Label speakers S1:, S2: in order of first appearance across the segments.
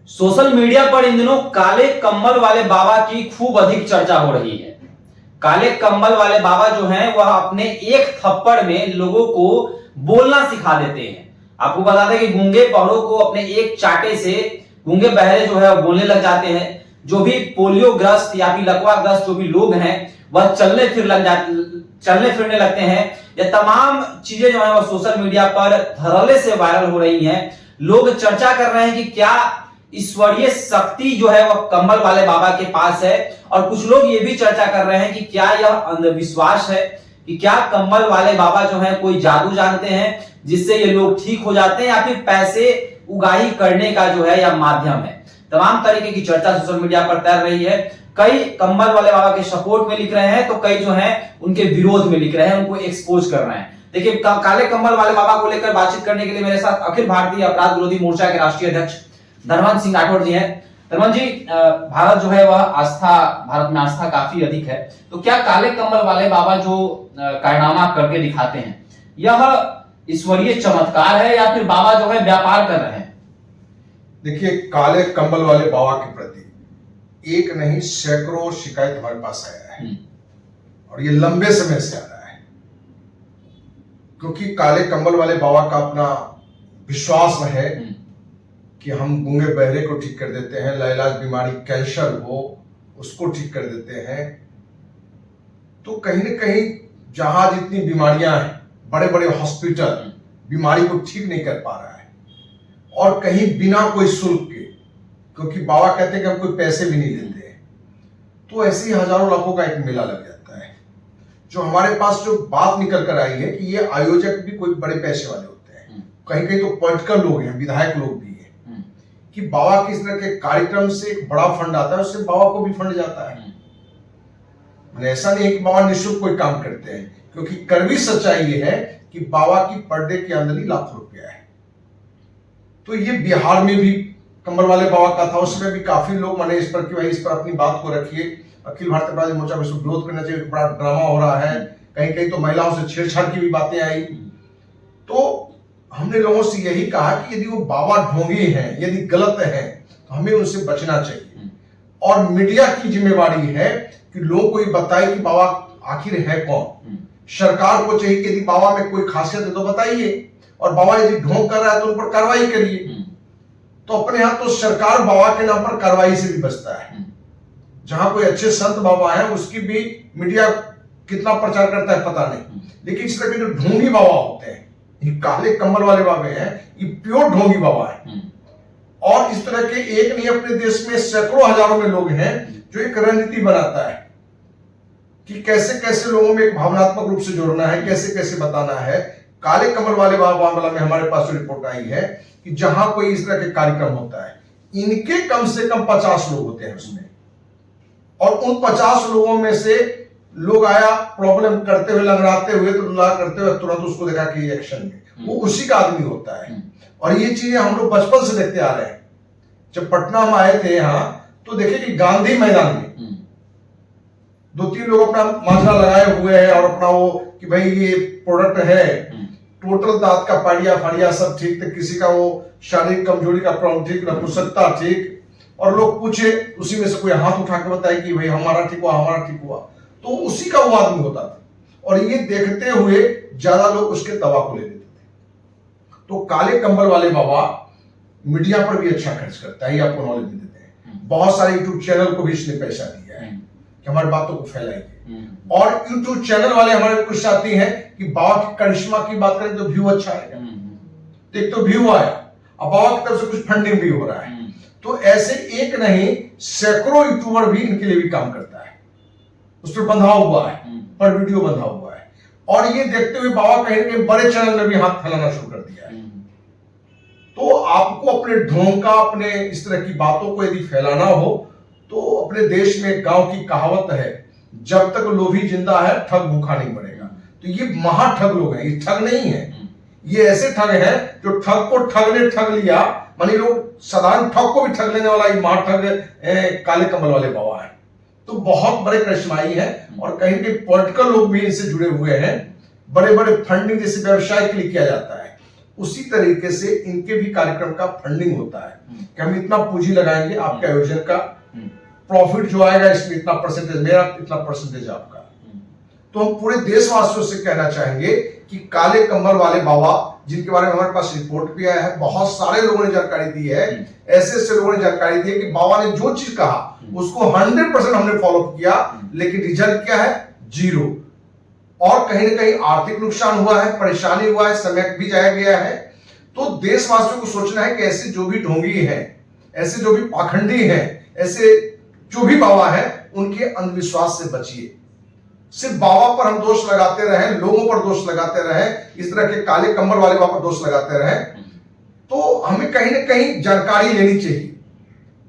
S1: Social media पर इन दिनों काले कम्बल वाले बाबा की खूब अधिक चर्चा हो रही है। काले कम्बल वाले बाबा जो हैं वह अपने एक थप्पड़ में लोगों को बोलना सिखा देते हैं। आपको बता दें कि गूंगे बहरों को अपने एक चाटे से गूंगे बहरे जो है बोलने लग जाते हैं। जो भी पोलियो ग्रस्त या फिर लकवा ग्रस्त जो भी लोग हैं वह चलने फिरने लगते हैं। यह तमाम चीजें जो है वह सोशल मीडिया पर धड़ल्ले से वायरल हो रही हैं। लोग चर्चा कर रहे हैं कि क्या ईश्वरीय शक्ति जो है वह कम्बल वाले बाबा के पास है, और कुछ लोग ये भी चर्चा कर रहे हैं कि क्या यह अंधविश्वास है, कि क्या कम्बल वाले बाबा जो है कोई जादू जानते हैं जिससे ये लोग ठीक हो जाते हैं, या फिर पैसे उगाही करने का जो है यह माध्यम है। तमाम तरीके की चर्चा सोशल मीडिया पर तैर रही है। कई कम्बल वाले बाबा के सपोर्ट में लिख रहे हैं तो कई जो है उनके विरोध में लिख रहे हैं, उनको एक्सपोज कर रहे हैं। देखिए, काले कम्बल वाले बाबा को लेकर बातचीत करने के लिए मेरे साथ अखिल भारतीय अपराध विरोधी मोर्चा के राष्ट्रीय अध्यक्ष धर्मवंत सिंह राठौर जी हैं। धर्मवंत जी, भारत जो है वह भारत में आस्था काफी अधिक है, तो क्या काले कम्बल वाले बाबा जो कारनामा करके दिखाते हैं यह ईश्वरीय चमत्कार है या फिर बाबा जो है व्यापार कर रहे हैं?
S2: देखिए, काले कम्बल वाले बाबा के प्रति एक नहीं सैकड़ों शिकायत हमारे पास आया है और ये लंबे समय से आ रहा है, क्योंकि काले कम्बल वाले बाबा का अपना विश्वास है कि हम गूंगे बहरे को ठीक कर देते हैं, लाइलाज बीमारी कैंसर हो उसको ठीक कर देते हैं। तो कहीं न कहीं जहां जितनी बीमारियां हैं, बड़े बड़े हॉस्पिटल बीमारी को ठीक नहीं कर पा रहा है, और कहीं बिना कोई शुल्क के, क्योंकि बाबा कहते हैं कि हम कोई पैसे भी नहीं लेते हैं। तो ऐसे ही हजारों लाखों का एक मेला लग जाता है। जो हमारे पास जो बात निकल कर आई है कि ये आयोजक भी कोई बड़े पैसे वाले होते हैं, कहीं कहीं तो पॉलिटिकल लोग हैं, विधायक लोग भी हैं, कि बाबा किस तरह के कार्यक्रम से एक बड़ा फंड आता है, उससे बाबा को भी फंड जाता है। मैंने ऐसा नहीं है कि बाबा निःशुल्क कोई काम करते हैं, क्योंकि कड़वी सच्चाई ये है कि बाबा की पर डे की आमदनी लाखों रुपया है। तो ये बिहार में भी कम्बल वाले बाबा का था, उसमें भी काफी लोग माने इस पर कि भाई इस पर अपनी बात को रखिए, अखिल भारतीय अपराधी मोर्चा को विरोध करना चाहिए, बड़ा ड्रामा हो रहा है, कहीं कहीं तो महिलाओं से छेड़छाड़ की भी बातें आई। तो हमने लोगों से यही कहा कि यदि वो बाबा ढोंगी हैं, यदि गलत हैं, तो हमें उनसे बचना चाहिए। और मीडिया की जिम्मेवारी है कि लोगों को ये बताए कि बाबा आखिर है कौन। सरकार को चाहिए कि यदि बाबा में कोई खासियत है तो बताइए, और बाबा यदि ढोंग कर रहा है तो उन पर कार्रवाई करिए। तो अपने यहाँ तो सरकार बाबा के नाम पर कार्रवाई से भी बचता है। जहां कोई अच्छे संत बाबा है उसकी भी मीडिया कितना प्रचार करता है पता नहीं, लेकिन इस तरह के जो ढोंगी बाबा होते हैं, ये काले कम्बल वाले बाबे हैं, ये प्योर ढोंगी बाबा है। और इस तरह के एक नहीं, अपने देश में सैकड़ों हजारों में लोग हैं जो एक रणनीति बनाता है कि कैसे कैसे लोगों में एक भावनात्मक रूप से जोड़ना है, कैसे कैसे बताना है। काले कम्बल वाले बाबा में हमारे पास जो रिपोर्ट आई है कि जहां कोई इस तरह के कार्यक्रम होता है, इनके कम से कम 50 लोग होते हैं उसमें, और उन 50 लोगों में से लोग आया प्रॉब्लम करते हुए, लंगड़ाते हुए, तो करते हुए तुरंत उसको देखा कि एक्शन में वो उसी का आदमी होता है। और ये चीजें हम लोग बचपन से देखते आ रहे हैं। जब पटना हम आए थे यहाँ, तो देखे कि गांधी मैदान में 2-3 लोग अपना मांझा लगाए हुए हैं और अपना वो कि भाई ये प्रोडक्ट है, टोटल दांत का पाड़िया फाड़िया सब ठीक थे, किसी का वो शारीरिक कमजोरी का प्रॉब्लम ठीक, नपुंसकता ठीक, और लोग पूछे उसी में से कोई हाथ उठा के बताए कि भाई हमारा ठीक हुआ, हमारा ठीक हुआ, तो उसी का वो आदमी होता था। और ये देखते हुए ज्यादा लोग उसके दवा को ले लेते थे। तो काले कम्बल वाले बाबा मीडिया पर भी अच्छा खर्च करता है, ये आपको नॉलेज भी देते हैं। बहुत सारे यूट्यूब चैनल को भी इसने पैसा दिया है कि हमारी बातों को फैलाइए। और यूट्यूब चैनल वाले हमारे कुछ साथी हैं कि बाबा की करिश्मा की बात करें तो व्यू अच्छा आएगा, तो एक तो व्यू आया, अब बाबा की तरफ से कुछ फंडिंग भी हो रहा है। तो ऐसे एक नहीं सैकड़ों यूट्यूबर भी इनके लिए भी काम करता है, उस पर बंधा हुआ है, पर वीडियो बंधा हुआ है। और ये देखते हुए बाबा कहीं के बड़े चैनल में भी हाथ फैलाना शुरू कर दिया है। तो आपको अपने ढोंग का, अपने इस तरह की बातों को यदि फैलाना हो, तो अपने देश में गांव की कहावत है, जब तक लोभी जिंदा है ठग भूखा नहीं मरेगा। तो ये महाठग लोग हैं, ये ठग नहीं है, ये ऐसे ठग हैं जो ठग को ठग ने ठग लिया, मानी लोग साधारण ठग को भी ठग लेने वाला ये महाठग काले कम्बल वाले बाबा है। तो बहुत बड़े करिश्माई है, और कहीं के पॉलिटिकल लोग भी इनसे जुड़े हुए हैं। बड़े बड़े फंडिंग जैसे व्यवसाय के लिए किया जाता है, उसी तरीके से इनके भी कार्यक्रम का फंडिंग होता है कि हम इतना पूंजी लगाएंगे, आपके आयोजन का प्रॉफिट जो आएगा इसमें इतना परसेंटेज मेरा, इतना परसेंटेज आपका। तो हम पूरे देशवासियों से कहना चाहेंगे कि काले कम्बल वाले बाबा, जिनके बारे में हमारे पास रिपोर्ट भी आया है, बहुत सारे लोगों ने जानकारी दी है, ऐसे लोगों ने जानकारी दी है कि बाबा ने जो चीज कहा उसको 100% हमने फॉलो किया, लेकिन रिजल्ट क्या है? 0। और कहीं ना कहीं आर्थिक नुकसान हुआ है, परेशानी हुआ है, समय भी जाया गया है। तो देशवासियों को सोचना है कि ऐसे जो भी ढोंगी हैं, ऐसे जो भी पाखंडी हैं, ऐसे जो भी बाबा हैं, उनके अंधविश्वास से बचिए। सिर्फ बाबा पर हम दोष लगाते रहे, लोगों पर दोष लगाते रहे, इस तरह के काले कम्बल वाले बाबा पर दोष लगाते रहे, तो हमें कहीं ना कहीं जानकारी लेनी चाहिए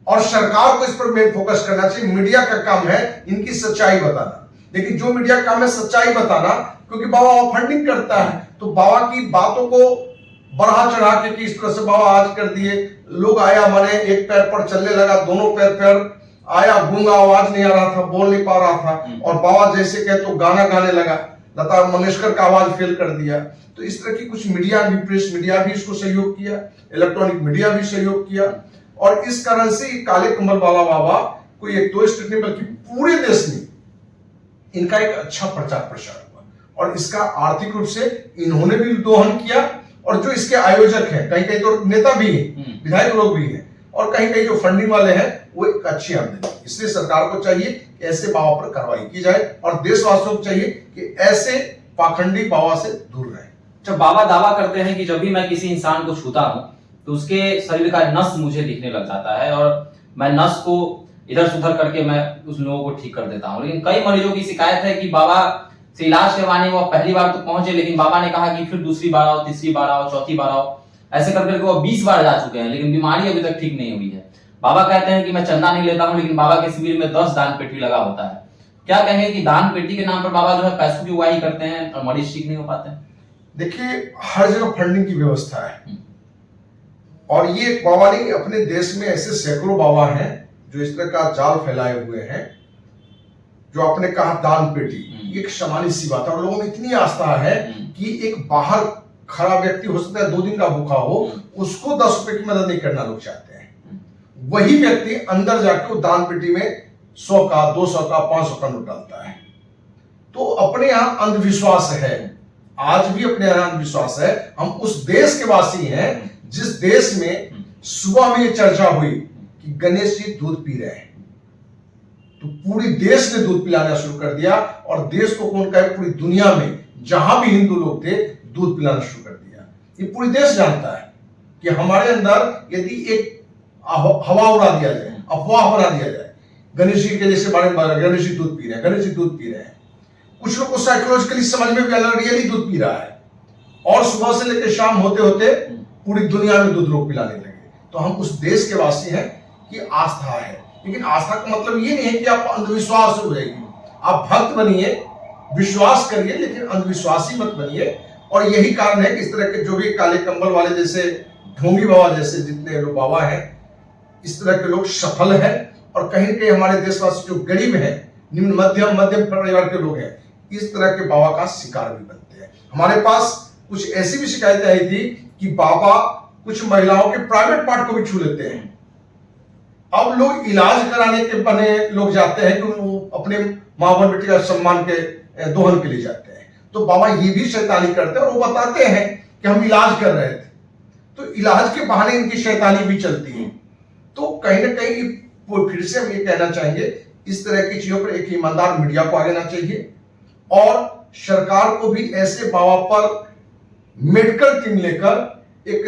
S2: और सरकार को इस पर मेन फोकस करना चाहिए। मीडिया का काम है इनकी सच्चाई बताना, लेकिन जो मीडिया का काम है सच्चाई बताना, क्योंकि बाबा फंडिंग करता है, तो बाबा की बातों को बढ़ा चढ़ा के कि इस तरह से बाबा आज कर दिए, लोग आया माने एक पैर पर चलने लगा, दोनों पैर आया, गूंगा, आवाज नहीं आ रहा था, बोल नहीं पा रहा था, और बाबा जैसे कहे तो गाना गाने लगा, लता मंगेशकर का आवाज फेल कर दिया। तो इस तरह की कुछ मीडिया भी, प्रेस मीडिया भी इसको सहयोग किया, इलेक्ट्रॉनिक मीडिया भी सहयोग किया, और इस कारण से काले कम्बल वाला बाबा कोई एक दो स्टेट नहीं बल्कि पूरे देश में इनका एक अच्छा प्रचार प्रसार हुआ, और इसका आर्थिक रूप से इन्होंने भी दोहन किया, और जो इसके आयोजक हैं, कहीं कहीं तो नेता भी हैं, विधायक लोग भी हैं, और कहीं कहीं जो फंडिंग वाले हैं वो एक अच्छी आमदनी। इसलिए सरकार को चाहिए कि ऐसे बाबा पर कार्रवाई की जाए, और देशवासियों को चाहिए कि ऐसे पाखंडी बाबा से दूर रहे।
S1: जब बाबा दावा करते हैं कि जब भी मैं किसी इंसान को छूता हूं तो उसके शरीर का नस मुझे दिखने लग जाता है, और मैं नस को इधर सुधर करके मैं उस लोगों को ठीक कर देता हूं, लेकिन कई मरीजों की शिकायत है कि बाबा से इलाज करवाने वो पहली बार तो पहुंचे, लेकिन बाबा ने कहा कि फिर दूसरी बार आओ, तीसरी बार आओ, चौथी बार आओ, ऐसे करके वो 20 बार जा चुके हैं, लेकिन बीमारी अभी तक ठीक नहीं हुई है। बाबा कहते हैं कि मैं चंदा नहीं लेता हूं, लेकिन बाबा के शिविर में 10 दान पेटी लगा होता है। क्या कहेंगे कि दान पेटी के नाम पर बाबा जो है पैसों की उगाही करते हैं और मरीज ठीक नहीं हो पाते हैं?
S2: देखिए, हर जगह फंडिंग की व्यवस्था है, और ये बाबा नहीं, अपने देश में ऐसे सैकड़ों बाबा हैं जो इस तरह का जाल फैलाए हुए हैं। जो आपने कहा दान पेटी, एक सामान्य सी बात है, और लोगों में इतनी आस्था है कि एक बाहर खड़ा व्यक्ति हो सकता है 2 दिन का भूखा हो, उसको 10 रुपए की मदद नहीं करना लोग चाहते हैं। वही व्यक्ति अंदर जाके वो दान पेटी में 100 का, 200 का, 500 का नोट डालता है। तो अपने यहाँ अंधविश्वास है, आज भी अपने यहाँ अंधविश्वास है। हम उस देश के वासी हैं जिस देश में सुबह में ये चर्चा हुई कि गणेश जी दूध पी रहे हैं, तो पूरी देश ने दूध पिलाना शुरू कर दिया, और देश को कौन कहे, पूरी दुनिया में जहां भी हिंदू लोग थे दूध पिलाना शुरू कर दिया। ये पूरी देश जानता है कि हमारे अंदर यदि एक हवा उड़ा दिया जाए, अफवाह बना दिया जाए, गणेश जी के जैसे बारे में, गणेश जी दूध पी रहे हैं, गणेश जी दूध पी रहे हैं, कुछ लोग को साइकोलॉजिकली समझ में भी आना रियली दूध पी रहा है, और सुबह से लेकर शाम होते होते पूरी दुनिया में दूध लोग पिलाने लगे। तो हम उस देश के वासी हैं कि आस्था है, लेकिन आस्था का मतलब ये नहीं है कि आप अंधविश्वास हो जाएगी। आप भक्त बनिए, विश्वास करिए, लेकिन अंधविश्वासी मत बनिए। और यही कारण है कि इस तरह के जो भी काले कंबल वाले जैसे ढोंगी बाबा जैसे जितने लोग बाबा हैं, इस तरह के लोग सफल हैं, और कहीं न कहीं हमारे देशवासी जो गरीब हैं, निम्न मध्यम परिवार के लोग हैं, इस तरह के बाबा का शिकार भी बनते हैं। हमारे पास कुछ ऐसी भी शिकायतें आई थी कि बाबा कुछ महिलाओं के प्राइवेट पार्ट को भी छू लेते हैं। अब लोग इलाज कराने के बने लोग जाते हैं कि वो अपने मां बहन बेटी का सम्मान के दोहन के लिए जाते हैं, तो बाबा ये भी शैतानी करते हैं, और वो बताते हैं कि हम इलाज कर रहे थे, तो इलाज के बहाने इनकी शैतानी भी चलती है। तो कहीं ना कहीं फिर से हम ये कहना चाहेंगे, इस तरह की चीजों पर एक ईमानदार मीडिया को आगे आना चाहिए, और सरकार को भी ऐसे बाबा पर मेडिकल टीम लेकर एक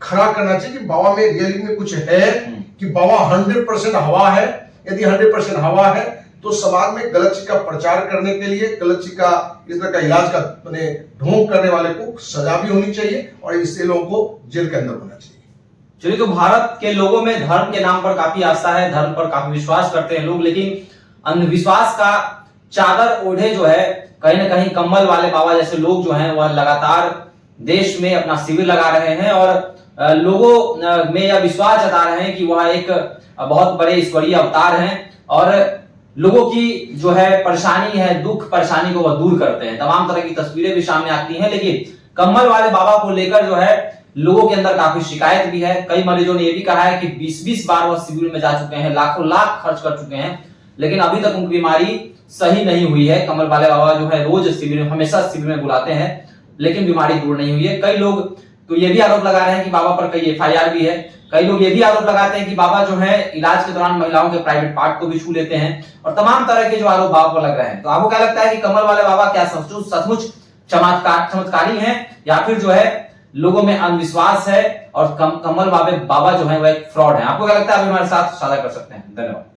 S2: खड़ा करना चाहिए कि बाबा में रियली में कुछ है, कि बाबा 100% हवा है। यदि 100% हवा है तो समाज में गलत चीज का प्रचार करने के लिए, गलत चीज का, इस तरह का इलाज का ढोंग करने वाले को सजा भी होनी चाहिए, और इससे लोगों को जेल के अंदर होना चाहिए।
S1: चलिए, तो भारत के लोगों में धर्म के नाम पर काफी आस्था है, धर्म पर काफी विश्वास करते हैं लोग, लेकिन अंधविश्वास का चादर ओढ़े जो है कहीं ना कहीं कम्बल वाले बाबा जैसे लोग जो हैं वह लगातार देश में अपना शिविर लगा रहे हैं, और लोगों में यह विश्वास जता रहे हैं कि वह एक बहुत बड़े ईश्वरीय अवतार हैं, और लोगों की जो है परेशानी है, दुख परेशानी को वह दूर करते हैं। तमाम तरह की तस्वीरें भी सामने आती हैं, लेकिन कम्बल वाले बाबा को लेकर जो है लोगों के अंदर काफी शिकायत भी है। कई मरीजों ने यह भी कहा है कि 20-20 बार वह शिविर में जा चुके हैं, लाखों लाख खर्च कर चुके हैं, लेकिन अभी तक उनकी बीमारी सही नहीं हुई है। कम्बल वाले बाबा जो है रोज शिविर में, हमेशा शिविर में बुलाते हैं, लेकिन बीमारी दूर नहीं हुई है। कई लोग तो ये भी आरोप लगा रहे हैं कि बाबा पर कई FIR भी है। कई लोग ये भी आरोप लगाते हैं कि बाबा जो है इलाज के दौरान महिलाओं के प्राइवेट पार्ट को भी छू लेते हैं, और तमाम तरह के जो आरोप बाबा पर लग रहे हैं। तो आपको क्या लगता है कि कम्बल वाले बाबा क्या सचमुच चमत्कारी हैं, या फिर जो है लोगों में अंधविश्वास है और कम्बल वाले बाबा जो है वह एक फ्रॉड है? आपको क्या लगता है? आप हमारे साथ साझा कर सकते हैं। धन्यवाद।